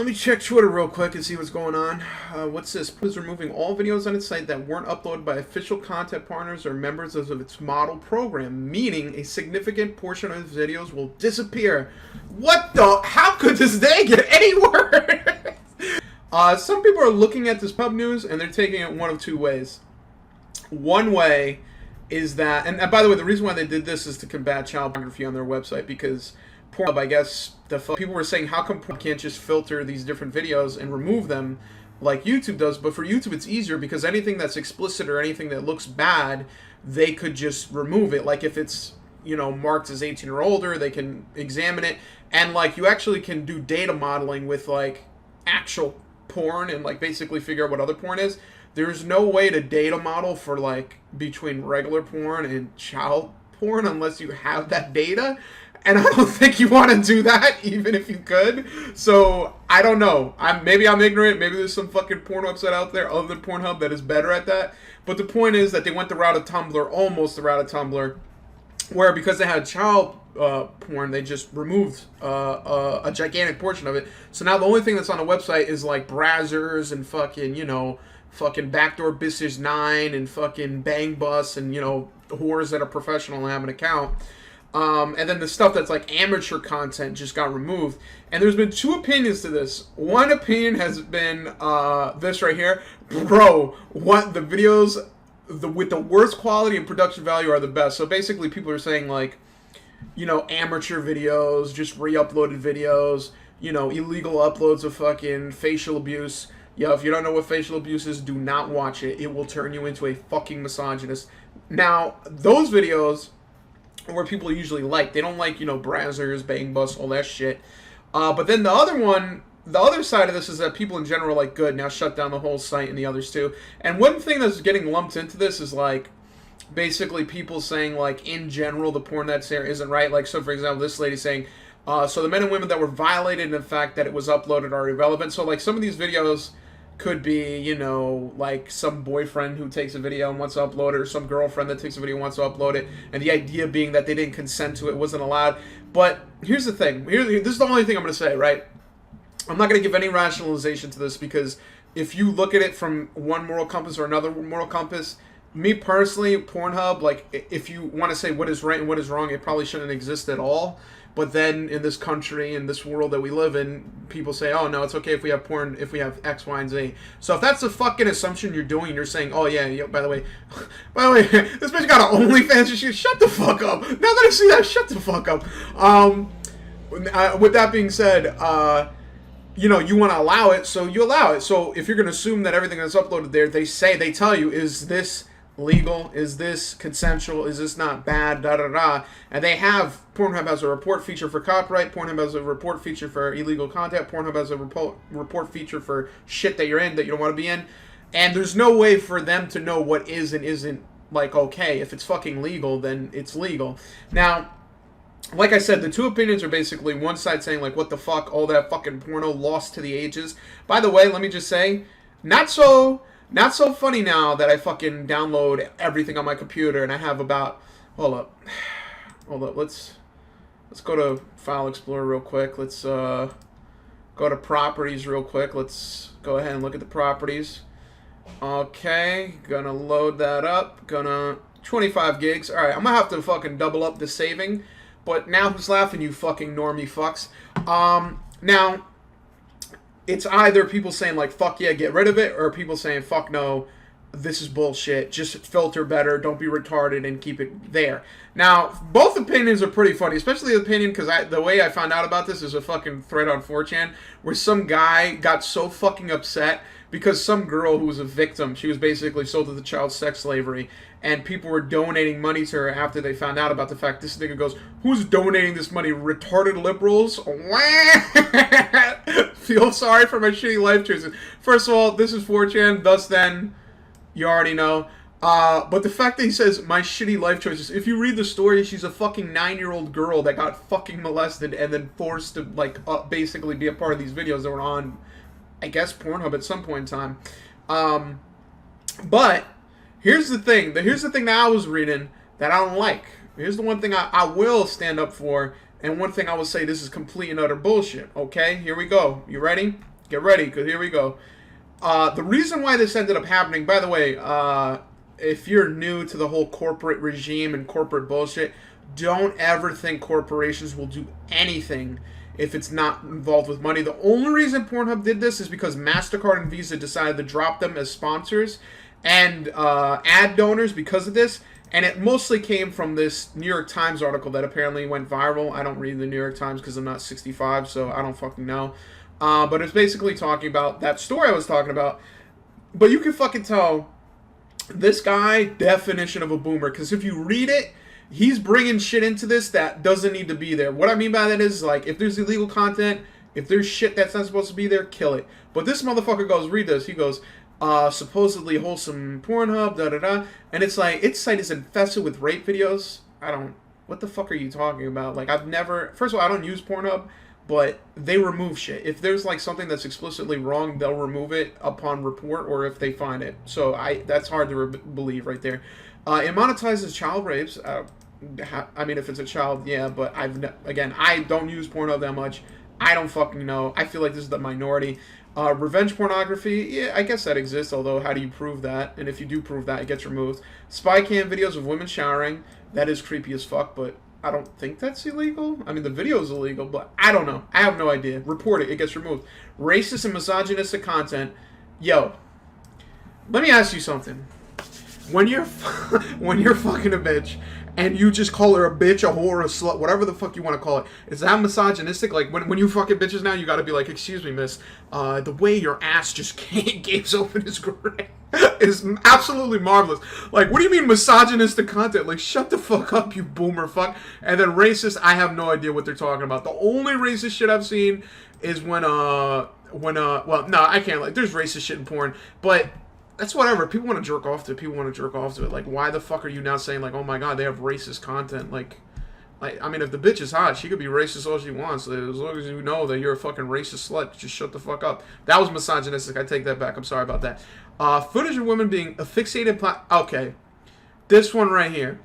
Let me check Twitter real quick and see what's going on. What's this? Is removing all videos on its site that weren't uploaded by official content partners or members of its model program, meaning a significant portion of its videos will disappear. What the? How could this day get any worse? Some people are looking at this pub news and they're taking it one of two ways. One way is that, and by the way, the reason why they did this is to combat child pornography on their website, because Pornhub, I guess, people were saying, how come Pornhub can't just filter these different videos and remove them like YouTube does? But for YouTube, it's easier because anything that's explicit or anything that looks bad, they could just remove it. Like if it's, you know, marked as 18 or older, they can examine it. And like you actually can do data modeling with like actual porn and like basically figure out what other porn is. There's no way to data model for like between regular porn and child porn unless you have that data. And I don't think you want to do that, even if you could. So, I don't know. Maybe I'm ignorant. Maybe there's some fucking porn website out there other than Pornhub that is better at that. But the point is that they went the route of Tumblr, almost the route of Tumblr, where because they had child porn, they just removed a gigantic portion of it. So now the only thing that's on the website is like brazzers and fucking, you know, fucking backdoor bitches 9 and fucking bang bus and, you know, whores that are professional and have an account. And then the stuff that's like amateur content just got removed. And there's been two opinions to this. One opinion has been this right here. Bro, what the videos with the worst quality and production value are the best. So basically people are saying like, you know, amateur videos, just re-uploaded videos, you know, illegal uploads of fucking facial abuse. Yo, if you don't know what facial abuse is, do not watch it. It will turn you into a fucking misogynist. Now, those videos where people usually like. They don't like, you know, brazzers, bang bus, all that shit. But then the other one, the other side of this is that people in general are like, good, now shut down the whole site and the others too. And one thing that's getting lumped into this is like, basically people saying like, in general, the porn that's there isn't right. Like, so for example, this lady saying, so the men and women that were violated in the fact that it was uploaded are irrelevant. So like some of these videos could be, you know, like some boyfriend who takes a video and wants to upload it, or some girlfriend that takes a video and wants to upload it, and the idea being that they didn't consent to it, wasn't allowed. But here's the thing. This is the only thing I'm going to say, right? I'm not going to give any rationalization to this, because if you look at it from one moral compass or another moral compass, me personally, Pornhub, like, if you want to say what is right and what is wrong, it probably shouldn't exist at all. But then in this country, in this world that we live in, people say, oh, no, it's okay if we have porn, if we have X, Y, and Z. So if that's the fucking assumption you're doing, you're saying, oh, yeah, by the way, this bitch got an OnlyFans and shit. Shut the fuck up. Now that I see that, shut the fuck up. With that being said, you know, you want to allow it, so you allow it. So if you're going to assume that everything that's uploaded there, they tell you, is this legal? Is this consensual? Is this not bad? Da da da. And they have, Pornhub has a report feature for copyright. Pornhub has a report feature for illegal content. Pornhub has a report feature for shit that you're in that you don't want to be in. And there's no way for them to know what is and isn't, like, okay. If it's fucking legal, then it's legal. Now, like I said, the two opinions are basically one side saying, like, what the fuck, all that fucking porno lost to the ages. By the way, let me just say, not so funny now that I fucking download everything on my computer and I have about, hold up, let's go to File Explorer real quick. Let's go to Properties real quick. Let's go ahead and look at the properties. Okay, gonna load that up. 25 gigs. Alright, I'm gonna have to fucking double up the saving. But now who's laughing, you fucking normie fucks? Now, it's either people saying, like, fuck yeah, get rid of it, or people saying, fuck no, this is bullshit, just filter better, don't be retarded, and keep it there. Now, both opinions are pretty funny, especially the opinion, because the way I found out about this is a fucking thread on 4chan, where some guy got so fucking upset because some girl who was a victim, she was basically sold to the child sex slavery, and people were donating money to her after they found out about the fact. This nigga goes, who's donating this money? Retarded liberals? Feel sorry for my shitty life choices. First of all, this is 4chan, thus then, you already know. But the fact that he says, my shitty life choices, if you read the story, she's a fucking 9-year-old girl that got fucking molested and then forced to, like, basically be a part of these videos that were on, I guess, Pornhub at some point in time. But here's the thing. Here's the thing that I was reading that I don't like. Here's the one thing I will stand up for, and one thing I will say, this is complete and utter bullshit. Okay, here we go. You ready? Get ready, because here we go. The reason why this ended up happening, by the way, if you're new to the whole corporate regime and corporate bullshit, don't ever think corporations will do anything if it's not involved with money. The only reason Pornhub did this is because MasterCard and Visa decided to drop them as sponsors and ad donors because of this. And it mostly came from this New York Times article that apparently went viral. I don't read the New York Times because I'm not 65, so I don't fucking know. But it's basically talking about that story I was talking about. But you can fucking tell this guy, definition of a boomer. Because if you read it, he's bringing shit into this that doesn't need to be there. What I mean by that is, like, if there's illegal content, if there's shit that's not supposed to be there, kill it. But this motherfucker goes, read this. He goes, supposedly wholesome Pornhub, da-da-da. And it's like, its site is infested with rape videos. What the fuck are you talking about? Like, first of all, I don't use Pornhub, but they remove shit. If there's, like, something that's explicitly wrong, they'll remove it upon report or if they find it. So, that's hard to believe right there. It monetizes child rapes. I mean, if it's a child, yeah, but again, I don't use Pornhub that much. I don't fucking know. I feel like this is the minority. Revenge pornography, yeah, I guess that exists, although how do you prove that? And if you do prove that, it gets removed. Spy cam videos of women showering, that is creepy as fuck, but I don't think that's illegal. I mean, the video is illegal, but I don't know. I have no idea. Report it, it gets removed. Racist and misogynistic content. Yo, let me ask you something. When you're fucking a bitch and you just call her a bitch, a whore, a slut, whatever the fuck you want to call it, is that misogynistic? Like, when you fucking bitches now, you gotta be like, excuse me, miss, the way your ass just gapes open is great. Is absolutely marvelous. Like, what do you mean misogynistic content? Like, shut the fuck up, you boomer fuck. And then racist, I have no idea what they're talking about. The only racist shit I've seen is well, no, I can't, like, there's racist shit in porn, but that's whatever. People want to jerk off to it. People want to jerk off to it. Like, why the fuck are you now saying, like, oh my god, they have racist content? Like, I mean, if the bitch is hot, she could be racist all she wants. As long as you know that you're a fucking racist slut, just shut the fuck up. That was misogynistic. I take that back. I'm sorry about that. Footage of women being asphyxiated. Okay. This one right here.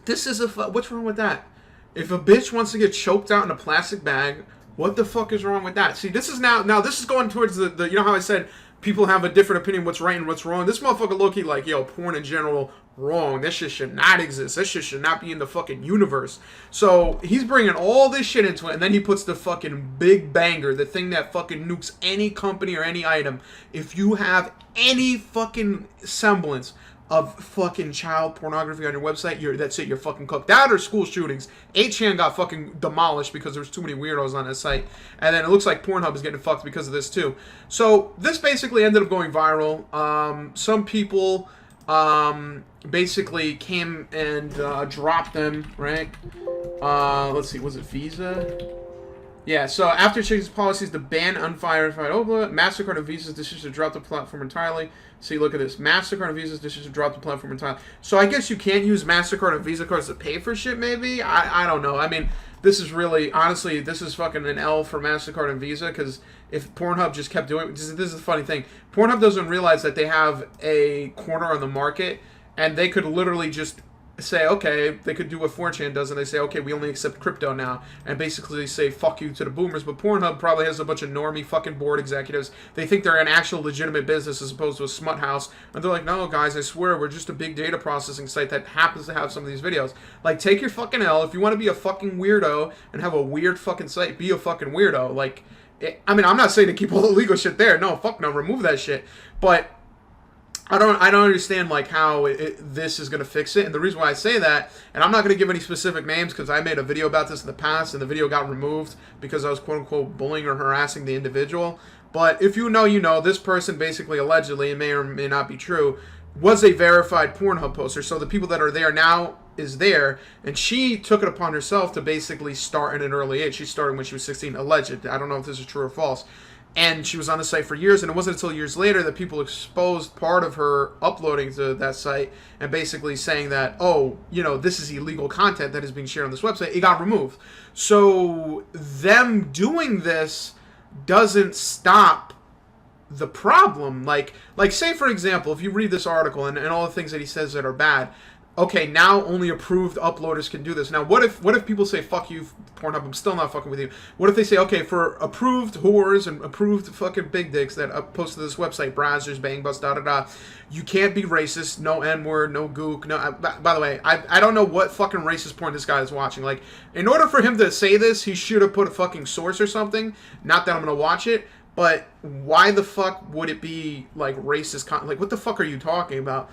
This is what's wrong with that? If a bitch wants to get choked out in a plastic bag, what the fuck is wrong with that? See, this is now this is going towards the you know how I said people have a different opinion what's right and what's wrong. This motherfucker low-key like, yo, porn in general, wrong. This shit should not exist. This shit should not be in the fucking universe. So he's bringing all this shit into it, and then he puts the fucking big banger, the thing that fucking nukes any company or any item. If you have any fucking semblance of fucking child pornography on your website, that's it, you're fucking cooked. That or school shootings. 8chan got fucking demolished because there's too many weirdos on that site. And then it looks like Pornhub is getting fucked because of this too. So this basically ended up going viral. Some people basically came and dropped them, right? Let's see, was it Visa? Yeah, so after changing policies to ban unverified MasterCard and Visa's decision to drop the platform entirely. See, look at this. MasterCard and Visa's decision to drop the platform entirely. So I guess you can't use MasterCard and Visa cards to pay for shit, maybe? I don't know. I mean, this is really, honestly, this is fucking an L for MasterCard and Visa, because if Pornhub just kept doing it, this is the funny thing. Pornhub doesn't realize that they have a corner on the market, and they could literally just say, okay, they could do what 4chan does, and they say, okay, we only accept crypto now, and basically say, fuck you to the boomers. But Pornhub probably has a bunch of normie fucking board executives. They think they're an actual legitimate business as opposed to a smut house, and they're like, no, guys, I swear, we're just a big data processing site that happens to have some of these videos. Like, take your fucking L. If you want to be a fucking weirdo and have a weird fucking site, be a fucking weirdo. Like, I mean, I'm not saying to keep all the legal shit there. No, fuck no, remove that shit. But I don't understand, like, how this is going to fix it. And the reason why I say that, and I'm not going to give any specific names because I made a video about this in the past and the video got removed because I was quote-unquote bullying or harassing the individual. But if you know, you know, this person basically allegedly, it may or may not be true, was a verified Pornhub poster. So the people that are there now is there, and she took it upon herself to basically start at an early age. She started when she was 16, alleged. I don't know if this is true or false. And she was on the site for years, and it wasn't until years later that people exposed part of her uploading to that site and basically saying that, oh, you know, this is illegal content that is being shared on this website. It got removed. So them doing this doesn't stop the problem. Like say, for example, if you read this article and all the things that he says that are bad, okay, now only approved uploaders can do this. Now, what if people say, fuck you, Pornhub, I'm still not fucking with you. What if they say, okay, for approved whores and approved fucking big dicks that post to this website, browsers, bang, bus, da-da-da, you can't be racist, no N-word, no gook, no... by the way, I don't know what fucking racist porn this guy is watching. Like, in order for him to say this, he should have put a fucking source or something. Not that I'm gonna watch it, but why the fuck would it be, like, racist like, what the fuck are you talking about?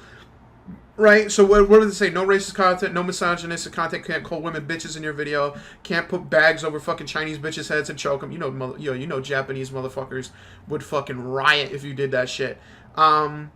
Right, so what did it say? No racist content, no misogynistic content, can't call women bitches in your video, can't put bags over fucking Chinese bitches' heads and choke them. You know Japanese motherfuckers would fucking riot if you did that shit. And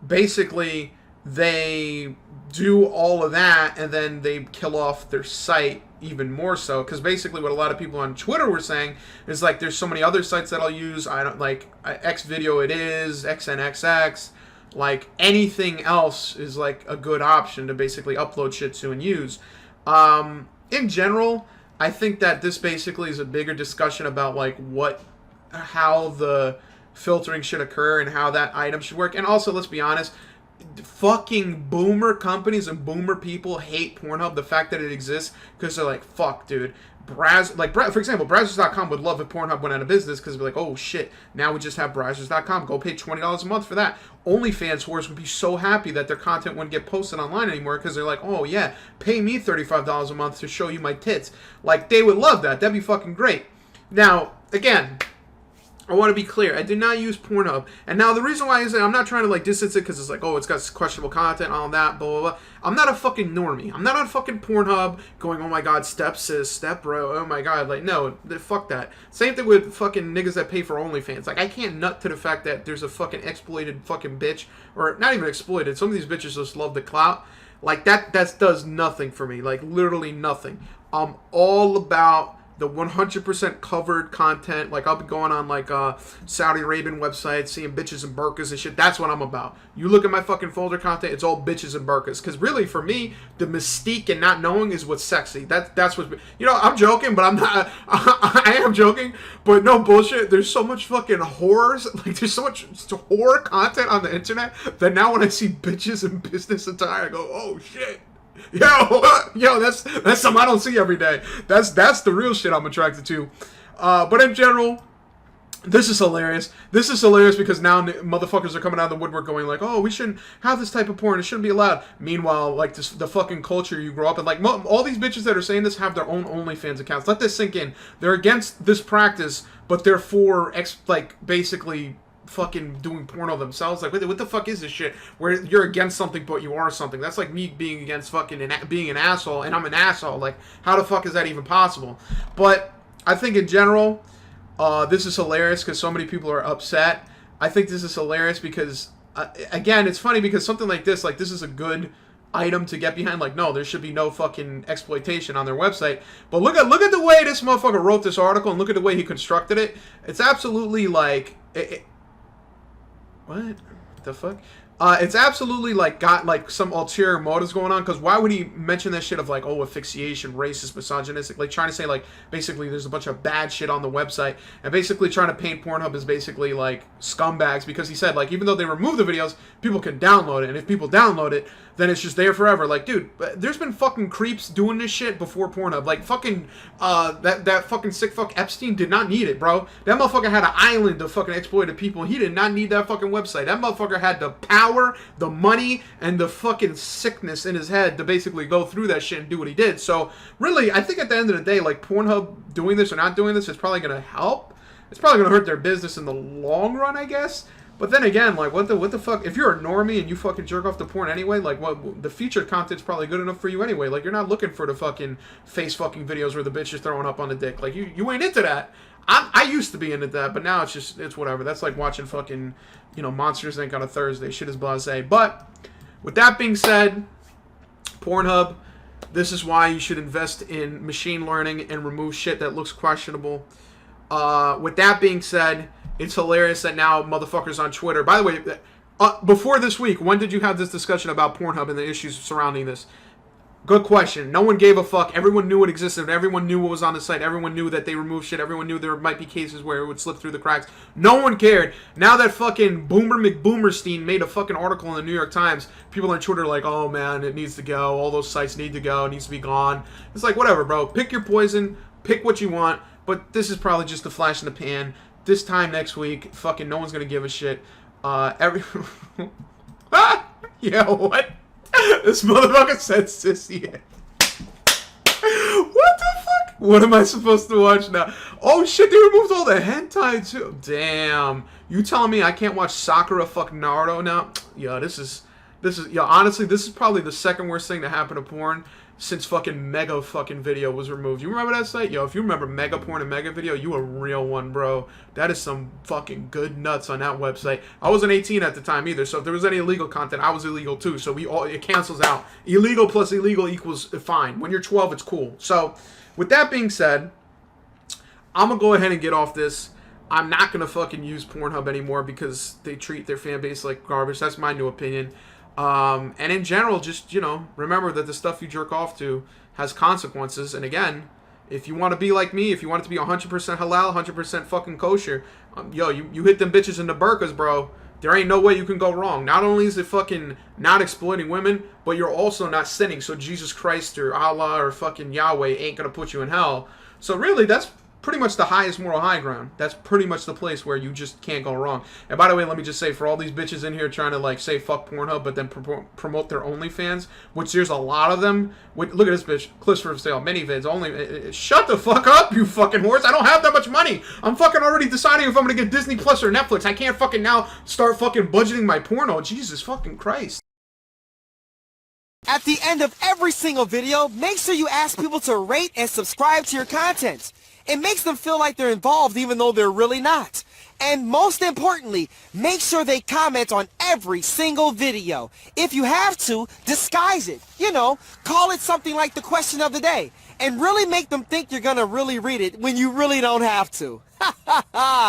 basically, they do all of that, and then they kill off their site even more so. Because basically what a lot of people on Twitter were saying is, like, there's so many other sites that I'll use. I don't, like, Xvideo it is, XNXX. Like, anything else is, like, a good option to basically upload shit to and use. In general, I think that this basically is a bigger discussion about, like, how the filtering should occur and how that item should work. And also, let's be honest, fucking boomer companies and boomer people hate Pornhub, the fact that it exists, because they're like, fuck, dude. For example, Browsers.com would love if Pornhub went out of business because they'd be like, oh shit, now we just have Browsers.com. Go pay $20 a month for that. OnlyFans whores would be so happy that their content wouldn't get posted online anymore because they're like, oh yeah, pay me $35 a month to show you my tits. Like, they would love that. That'd be fucking great. Now, again, I want to be clear. I did not use Pornhub. And now the reason why is that I'm not trying to, like, distance it because it's like, oh, it's got questionable content, all that, blah, blah, blah. I'm not a fucking normie. I'm not on fucking Pornhub going, oh my god, step sis, step bro, oh my god. Like, no, fuck that. Same thing with fucking niggas that pay for OnlyFans. Like, I can't nut to the fact that there's a fucking exploited fucking bitch, or not even exploited. Some of these bitches just love the clout. Like, that does nothing for me. Like, literally nothing. I'm all about the 100% covered content. Like, I'll be going on, like, Saudi Arabian websites, seeing bitches and burqas and shit. That's what I'm about. You look at my fucking folder content, it's all bitches and burqas. Because really, for me, the mystique and not knowing is what's sexy. That's what's... You know, I'm joking, but I'm not... I am joking, but no bullshit. There's so much fucking horrors. Like, there's so much horror content on the internet that now when I see bitches in business attire, I go, oh, shit. Yo, that's something I don't see every day. That's the real shit I'm attracted to. But in general, this is hilarious. This is hilarious because now motherfuckers are coming out of the woodwork going like, oh, we shouldn't have this type of porn. It shouldn't be allowed. Meanwhile, like, the fucking culture you grow up in, like, all these bitches that are saying this have their own OnlyFans accounts. Let this sink in. They're against this practice, but they're for, like, basically fucking doing porno themselves. Like, what the fuck is this shit where you're against something but you are something? That's like me being against fucking being an asshole, and I'm an asshole. Like, how the fuck is that even possible? But I think in general, this is hilarious because so many people are upset. I think this is hilarious because again, it's funny because something like this is a good item to get behind. Like, no, there should be no fucking exploitation on their website. But look at the way this motherfucker wrote this article, and look at the way he constructed it. It's absolutely like what the fuck? It's absolutely like got like some ulterior motives going on, because why would he mention that shit of like, oh, asphyxiation, racist, misogynistic, like trying to say like basically there's a bunch of bad shit on the website, and basically trying to paint Pornhub as basically like scumbags, because he said like even though they remove the videos, people can download it, and if people download it, then it's just there forever. Like, dude, there's been fucking creeps doing this shit before Pornhub. Like, fucking, that fucking sick fuck Epstein did not need it, bro. That motherfucker had an island of fucking exploited people. He did not need that fucking website. That motherfucker had the power, the money, and the fucking sickness in his head to basically go through that shit and do what he did. So, really, I think at the end of the day, like, Pornhub doing this or not doing this is probably going to help. It's probably going to hurt their business in the long run, I guess. But then again, like, what the fuck? If you're a normie and you fucking jerk off to porn anyway, like, what, the featured content's probably good enough for you anyway. Like, you're not looking for the fucking face fucking videos where the bitch is throwing up on the dick. Like, you ain't into that. I used to be into that, but now it's whatever. That's like watching fucking, Monsters Inc. on a Thursday. Shit is blasé. But with that being said, Pornhub, this is why you should invest in machine learning and remove shit that looks questionable. With that being said, it's hilarious that now motherfuckers on Twitter... By the way, before this week, when did you have this discussion about Pornhub and the issues surrounding this? Good question. No one gave a fuck. Everyone knew it existed. Everyone knew what was on the site. Everyone knew that they removed shit. Everyone knew there might be cases where it would slip through the cracks. No one cared. Now that fucking Boomer McBoomerstein made a fucking article in the New York Times, people on Twitter are like, oh man, it needs to go. All those sites need to go. It needs to be gone. It's like, whatever, bro. Pick your poison. Pick what you want. But this is probably just a flash in the pan. This time next week, fucking no one's going to give a shit. Yeah, what? This motherfucker said sissy. What the fuck? What am I supposed to watch now? Oh shit, they removed all the hentai too. Damn. You telling me I can't watch Sakura fucking Naruto now? Yo, this is honestly, this is probably the second worst thing to happen to porn since fucking Mega fucking Video was removed. You remember that site? Yo, if you remember Mega Porn and Mega Video, you a real one, bro. That is some fucking good nuts on that website. I wasn't 18 at the time either, so if there was any illegal content, I was illegal too. So it cancels out. Illegal plus illegal equals fine. When you're 12, it's cool. So with that being said, I'm gonna go ahead and get off this. I'm not gonna fucking use Pornhub anymore because they treat their fan base like garbage. That's my new opinion. And in general, just, remember that the stuff you jerk off to has consequences. And again, if you want to be like me, if you want it to be 100% halal, 100% fucking kosher, you hit them bitches in the burkas, bro. There ain't no way you can go wrong. Not only is it fucking not exploiting women, but you're also not sinning. So Jesus Christ or Allah or fucking Yahweh ain't gonna put you in hell. So really, that's pretty much the highest moral high ground. That's pretty much the place where you just can't go wrong. And by the way, let me just say, for all these bitches in here trying to like say fuck Pornhub, but then promote their OnlyFans, which there's a lot of them. Look at this bitch, clips for sale, minivids, only. Shut the fuck up, you fucking whores. I don't have that much money. I'm fucking already deciding if I'm gonna get Disney Plus or Netflix. I can't fucking now start fucking budgeting my porno. Jesus fucking Christ. At the end of every single video, make sure you ask people to rate and subscribe to your content. It makes them feel like they're involved even though they're really not. And most importantly, make sure they comment on every single video. If you have to, disguise it. Call it something like the question of the day. And really make them think you're gonna really read it when you really don't have to. Ha ha ha!